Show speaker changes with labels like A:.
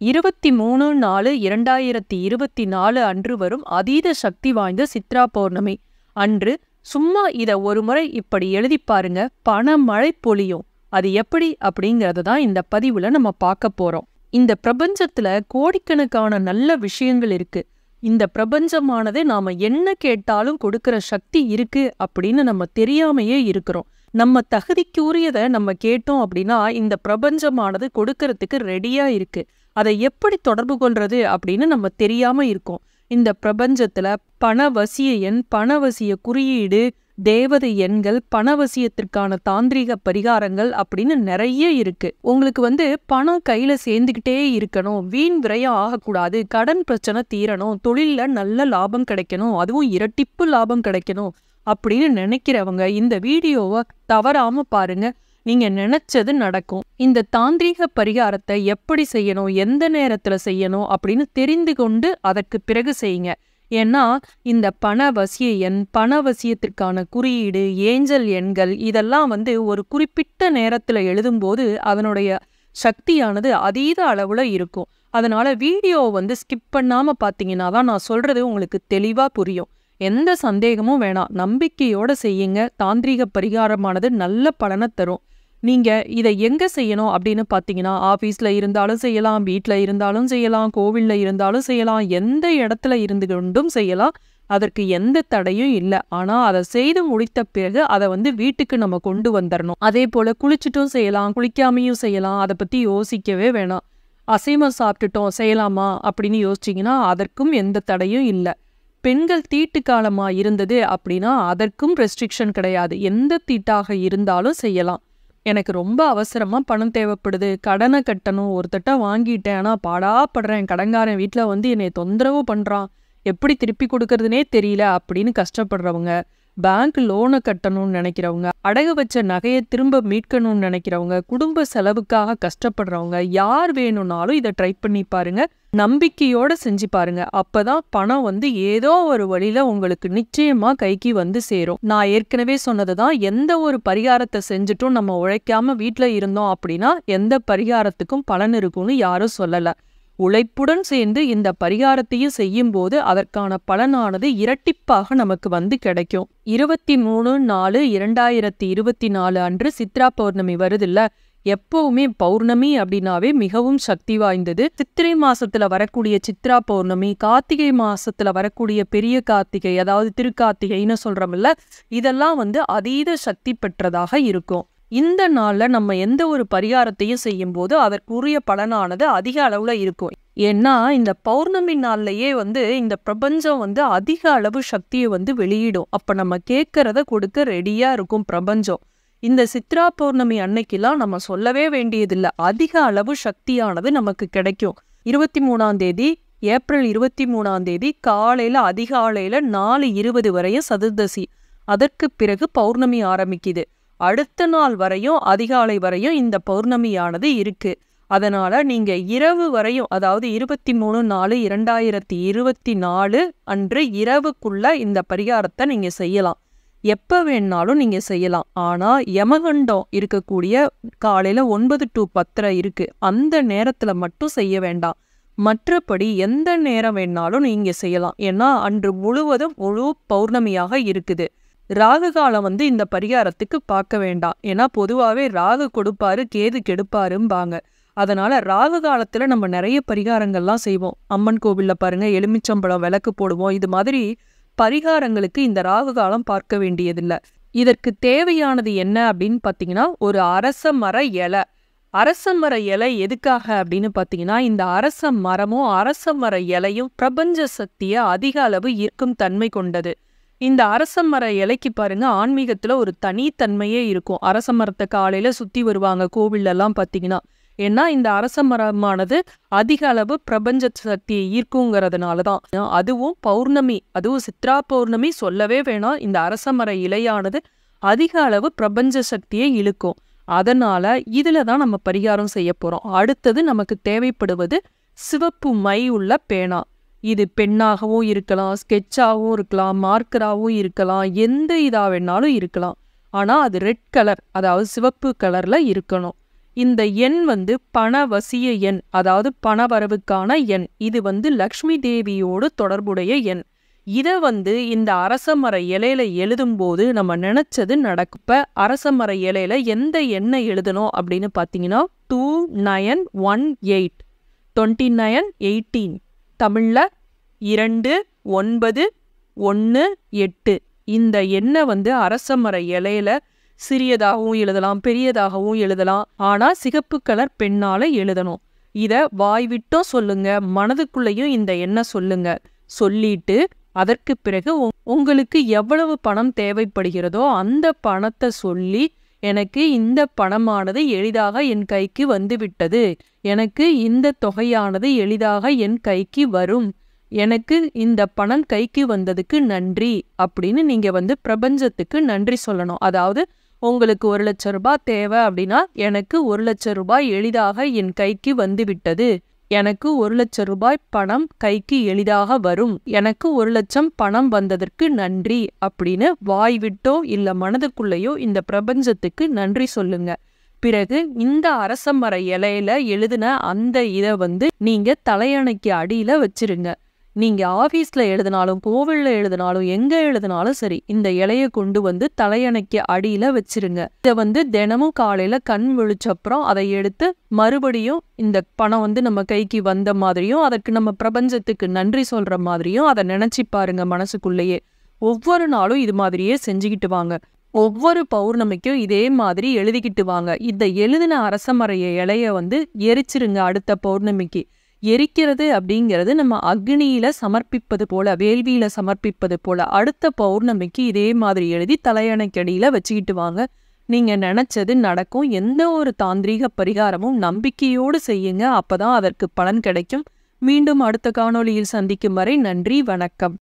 A: 23/4/2024 அன்று வரும் அதீத சக்தி வாய்ந்த சித்ரா பௌர்ணமி அன்று சும்மா இத ஒரு முறை இப்படி எழுதி பாருங்க, பணமழை பொழியும். அது எப்படி அப்படிங்கறத தான் இந்த பதிவுல நம்ம பார்க்க போறோம். இந்த பிரபஞ்சத்துல கோடிக்கணக்கான நல்ல விஷயங்கள் இருக்கு. இந்த பிரபஞ்சமானது நாம என்ன கேட்டாலும் கொடுக்கிற சக்தி இருக்கு அப்படின்னு நம்ம தெரியாமையே இருக்கிறோம். நம்ம தகுதிக்குரியதை நம்ம கேட்டோம் அப்படின்னா இந்த பிரபஞ்சமானது கொடுக்கறதுக்கு ரெடியா இருக்கு. அதை எப்படி தொடர்பு கொள்றது அப்படின்னு நம்ம தெரியாம இருக்கோம். இந்த பிரபஞ்சத்துல பணவசிய எண், பணவசிய குறியீடு, தேவதை எண்கள், பணவசியத்திற்கான தாந்திரிக பரிகாரங்கள் அப்படின்னு நிறைய இருக்கு. உங்களுக்கு பணம் கையில சேர்ந்துக்கிட்டே இருக்கணும், வீண் விரயம் ஆகக்கூடாது, கடன் பிரச்சனை தீரணும், தொழில்ல நல்ல லாபம் கிடைக்கணும், அதுவும் இரட்டிப்பு லாபம் கிடைக்கணும் அப்படின்னு நினைக்கிறவங்க இந்த வீடியோவை தவறாம பாருங்க. நீங்க நினைச்சது நடக்கும். இந்த தாந்திரீக பரிகாரத்தை எப்படி செய்யணும், எந்த நேரத்துல செய்யணும் அப்படின்னு தெரிந்து கொண்டு அதற்கு பிறகு செய்யுங்க. ஏன்னா இந்த பணவசிய எண், பணவசியத்திற்கான குறியீடு, ஏஞ்சல் எண்கள் இதெல்லாம் ஒரு குறிப்பிட்ட நேரத்துல எழுதும்போது அதனுடைய சக்தியானது அதீத அளவுல இருக்கும். அதனால வீடியோவை ஸ்கிப் பண்ணாம பாத்தீங்கன்னா தான் நான் சொல்றது உங்களுக்கு தெளிவா புரியும். எந்த சந்தேகமும் வேணாம், நம்பிக்கையோட செய்யுங்க. தாந்திரீக பரிகாரமானது நல்ல பலனை தரும். நீங்க இதை எங்க செய்யணும் அப்படின்னு பாத்தீங்கன்னா, ஆபீஸ்ல இருந்தாலும் செய்யலாம், வீட்டுல இருந்தாலும் செய்யலாம், கோவில்ல இருந்தாலும் செய்யலாம், எந்த இடத்துல இருந்து கொண்டும் செய்யலாம். அதற்கு எந்த தடையும் இல்லை. ஆனா அதை செய்து முடித்த பிறகு அதை வீட்டுக்கு நம்ம கொண்டு வந்துடணும். அதே போல குளிச்சுட்டும் செய்யலாம், குளிக்காமையும் செய்யலாம். அதை பத்தி யோசிக்கவே வேணாம். அசைவம் சாப்பிட்டுட்டோம் செய்யலாமா அப்படின்னு யோசிச்சிங்கன்னா அதற்கும் எந்த தடையும் இல்லை. பெண்கள் தீட்டு காலமா இருந்தது அப்படின்னா அதற்கும் ரெஸ்ட்ரிக்ஷன் கிடையாது. எந்த தீட்டாக இருந்தாலும் செய்யலாம். எனக்கு ரொம்ப அவசரமா பணம் தேவைப்படுது, கடனை கட்டணும், ஒருத்தட்ட வாங்கிட்டேன், ஆனா பாடாப்படுறேன், கடன்காரன் வீட்டில் என்னை தொந்தரவு பண்றான், எப்படி திருப்பி கொடுக்கறதுனே தெரியல அப்படின்னு கஷ்டப்படுறவங்க, பேங்க் லோனை கட்டணும்னு நினைக்கிறவங்க, அடகு வச்ச நகையை திரும்ப மீட்கணும்னு நினைக்கிறவங்க, குடும்ப செலவுக்காக கஷ்டப்படுறவங்க, யார் வேணும்னாலும் இதை ட்ரை பண்ணி பாருங்க. நம்பிக்கையோட செஞ்சு பாருங்க. அப்பதான் பணம் ஏதோ ஒரு வழியில உங்களுக்கு நிச்சயமா கைக்கு சேரும். நான் ஏற்கனவே சொன்னதுதான், எந்த ஒரு பரிகாரத்தை செஞ்சுட்டும் நம்ம உழைக்காம வீட்டுல இருந்தோம் அப்படின்னா எந்த பரிகாரத்துக்கும் பலன் இருக்கும்னு யாரும் சொல்லல. உழைப்புடன் சேர்ந்து இந்த பரிகாரத்தையும் செய்யும் போது அதற்கான பலனானது இரட்டிப்பாக நமக்கு கிடைக்கும். 23/4/2024 அன்று சித்ரா பௌர்ணமி வருதில்ல. எப்பவுமே பௌர்ணமி அப்படின்னாவே மிகவும் சக்தி வாய்ந்தது. சித்திரை மாசத்துல வரக்கூடிய சித்ரா பௌர்ணமி, கார்த்திகை மாசத்துல வரக்கூடிய பெரிய கார்த்திகை, அதாவது திருக்கார்த்திகைன்னு சொல்றோம்ல, இதெல்லாம் அதீத சக்தி பெற்றதாக இருக்கும். இந்த நாள்ல நம்ம எந்த ஒரு பரிகாரத்தையும் செய்யும் போது அதற்குரிய பலனானது அதிக அளவுல இருக்கும். ஏன்னா இந்த பௌர்ணமி நாள்லயே இந்த பிரபஞ்சம் அதிக அளவு சக்தியை வெளியிடும். அப்ப நம்ம கேட்கறத கொடுக்க ரெடியா இருக்கும் பிரபஞ்சம். இந்த சித்ரா பௌர்ணமி அன்னைக்கெல்லாம் நம்ம சொல்லவே வேண்டியதில்லை, அதிக அளவு சக்தியானது நமக்கு கிடைக்கும். 23ஆம் தேதி, ஏப்ரல் 23ஆம் தேதி காலையில அதிகாலையில 4:20 வரையும் சதுர்தசி. அதற்கு பிறகு பௌர்ணமி ஆரம்பிக்குது. அடுத்த நாள் வரையும் அதிகாலை வரையும் இந்த பௌர்ணமியானது இருக்கு. அதனால நீங்க இரவு வரையும், அதாவது 23/4/2024 அன்று இரவுக்குள்ள இந்த பரிகாரத்தை நீங்க செய்யலாம். எப்ப வேணாலும் நீங்க செய்யலாம். ஆனா யமகண்டம் இருக்கக்கூடிய காலையில 9 to 10 இருக்கு, அந்த நேரத்துல மட்டும் செய்ய வேண்டாம். மற்றபடி எந்த நேரம் வேணாலும் நீங்க செய்யலாம். ஏன்னா அன்று முழுவதும் முழு பௌர்ணமியாக இருக்குது. ராகு காலம் இந்த பரிகாரத்துக்கு பார்க்க வேண்டாம். ஏன்னா பொதுவாவே ராகு கொடுப்பாரு, கேது கெடுப்பாரும்பாங்க. அதனால ராகு காலத்துல நம்ம நிறைய பரிகாரங்கள்லாம் செய்வோம். அம்மன் கோவில்ல பாருங்க, எலுமிச்சம்பழம் விளக்கு போடுவோம். இது மாதிரி பரிகாரங்களுக்கு இந்த ராகு காலம் பார்க்க வேண்டியதில்லை. இதற்கு தேவையானது என்ன அப்படின்னு பாத்தீங்கன்னா, ஒரு அரச மர இலை. அரச மர இலை எதுக்காக அப்படின்னு பாத்தீங்கன்னா, இந்த அரச மரமும் அரச மர இலையும் பிரபஞ்ச சக்தியை அதிக அளவு ஈர்க்கும் தன்மை கொண்டது. இந்த அரச மர இலைக்கு பாருங்க, ஆன்மீகத்துல ஒரு தனித்தன்மையே இருக்கும். அரச மரத்தை காலையில சுத்தி வருவாங்க கோவில்ல எல்லாம் பாத்தீங்கன்னா. ஏன்னா இந்த அரச மரமானது அதிக அளவு பிரபஞ்ச சக்தியை ஈர்க்குங்கிறதுனாலதான். அதுவும் பௌர்ணமி, அதுவும் சித்ரா பௌர்ணமி சொல்லவே வேணாம். இந்த அரச மர இலையானது அதிக அளவு பிரபஞ்ச சக்தியை இழுக்கும். அதனால இதுலதான் நம்ம பரிகாரம் செய்ய போறோம். அடுத்தது நமக்கு தேவைப்படுவது சிவப்பு மை உள்ள பேனா. இது பெண்ணாகவும் இருக்கலாம், ஸ்கெட்சாகவும் இருக்கலாம், மார்க்கராகவும் இருக்கலாம், எந்த இதா வேணாலும் இருக்கலாம். ஆனா அது ரெட் கலர், அதாவது சிவப்பு கலர்ல இருக்கணும். இந்த எண் வந்து பணவசிய எண், அதாவது பணவரவுக்கான எண். இது வந்து லக்ஷ்மி தேவியோடு தொடர்புடைய எண். இதை வந்து இந்த அரசமர இலையில எழுதும்போது நம்ம நினைச்சது நடக்கும். இப்ப அரசமர இலையில எந்த எண்ணை எழுதணும் அப்படின்னு பார்த்தீங்கன்னா 2918 2918 தமிழ்ல 2918. இந்த எண்ணை வந்து அரசமர இலையில சிறியதாகவும் எழுதலாம், பெரியதாகவும் எழுதலாம். ஆனா சிகப்பு கலர் பெண்ணால எழுதணும். இத வாய்விட்டும் சொல்லுங்க, மனதுக்குள்ளேயும் இந்த எண்ணை சொல்லுங்க. சொல்லிட்டு அதற்கு பிறகு உங்களுக்கு எவ்வளவு பணம் தேவைப்படுகிறதோ அந்த பணத்தை சொல்லி, எனக்கு இந்த பணமானது எளிதாக என் கைக்கு வந்துவிட்டது, எனக்கு இந்த தொகையானது எளிதாக என் கைக்கு வரும், எனக்கு இந்த பணம் கைக்கு வந்ததுக்கு நன்றி அப்படின்னு நீங்க வந்து பிரபஞ்சத்துக்கு நன்றி சொல்லணும். அதாவது உங்களுக்கு 1 லட்சம் ரூபாய் தேவை அப்படின்னா, எனக்கு 1 லட்சம் ரூபாய் எளிதாக என் கைக்கு வந்துவிட்டது, எனக்கு 1 லட்சம் ரூபாய் பணம் கைக்கு எளிதாக வரும், எனக்கு 1 லட்சம் பணம் வந்ததற்கு நன்றி அப்படின்னு வாய் விட்டோ இல்ல மனதுக்குள்ளேயோ இந்த பிரபஞ்சத்துக்கு நன்றி சொல்லுங்க. பிறகு இந்த அரசமர இலையில எழுதின அந்த இதை வந்து நீங்க தலையணைக்கு அடியில வச்சிருங்க. நீங்க ஆபீஸ்ல எழுதினாலும், கோவில்ல எழுதினாலும், எங்க எழுதினாலும் சரி, இந்த இலையை கொண்டு வந்து தலையணைக்கு அடியில வச்சிருங்க. இதை வந்து தினமும் காலையில கண் விழிச்சப்புறம் அதை எடுத்து மறுபடியும் இந்த பணம் வந்து நம்ம கைக்கு வந்த மாதிரியும், அதற்கு நம்ம பிரபஞ்சத்துக்கு நன்றி சொல்ற மாதிரியும் அதை நினைச்சு பாருங்க மனசுக்குள்ளேயே. ஒவ்வொரு நாளும் இது மாதிரியே செஞ்சுக்கிட்டு வாங்க. ஒவ்வொரு பௌர்ணமிக்கும் இதே மாதிரி எழுதிக்கிட்டு வாங்க. இந்த எழுதின அரசமரைய இலைய வந்து எரிச்சிருங்க அடுத்த பௌர்ணமிக்கு. எரிக்கிறது அப்படிங்கிறது நம்ம அக்னியில சமர்ப்பிப்பது போல, வேள்வியில சமர்ப்பிப்பது போல. அடுத்த பௌர்ணமிக்கு இதே மாதிரி எழுதி தலையணைக்கடியில வச்சுக்கிட்டு வாங்க. நீங்க நினைச்சது நடக்கும். எந்த ஒரு தாந்திரீக பரிகாரமும் நம்பிக்கையோடு செய்யுங்க. அப்பதான் அதற்கு பலன் கிடைக்கும். மீண்டும் அடுத்த காணொளியில் சந்திக்கும் வரை நன்றி, வணக்கம்.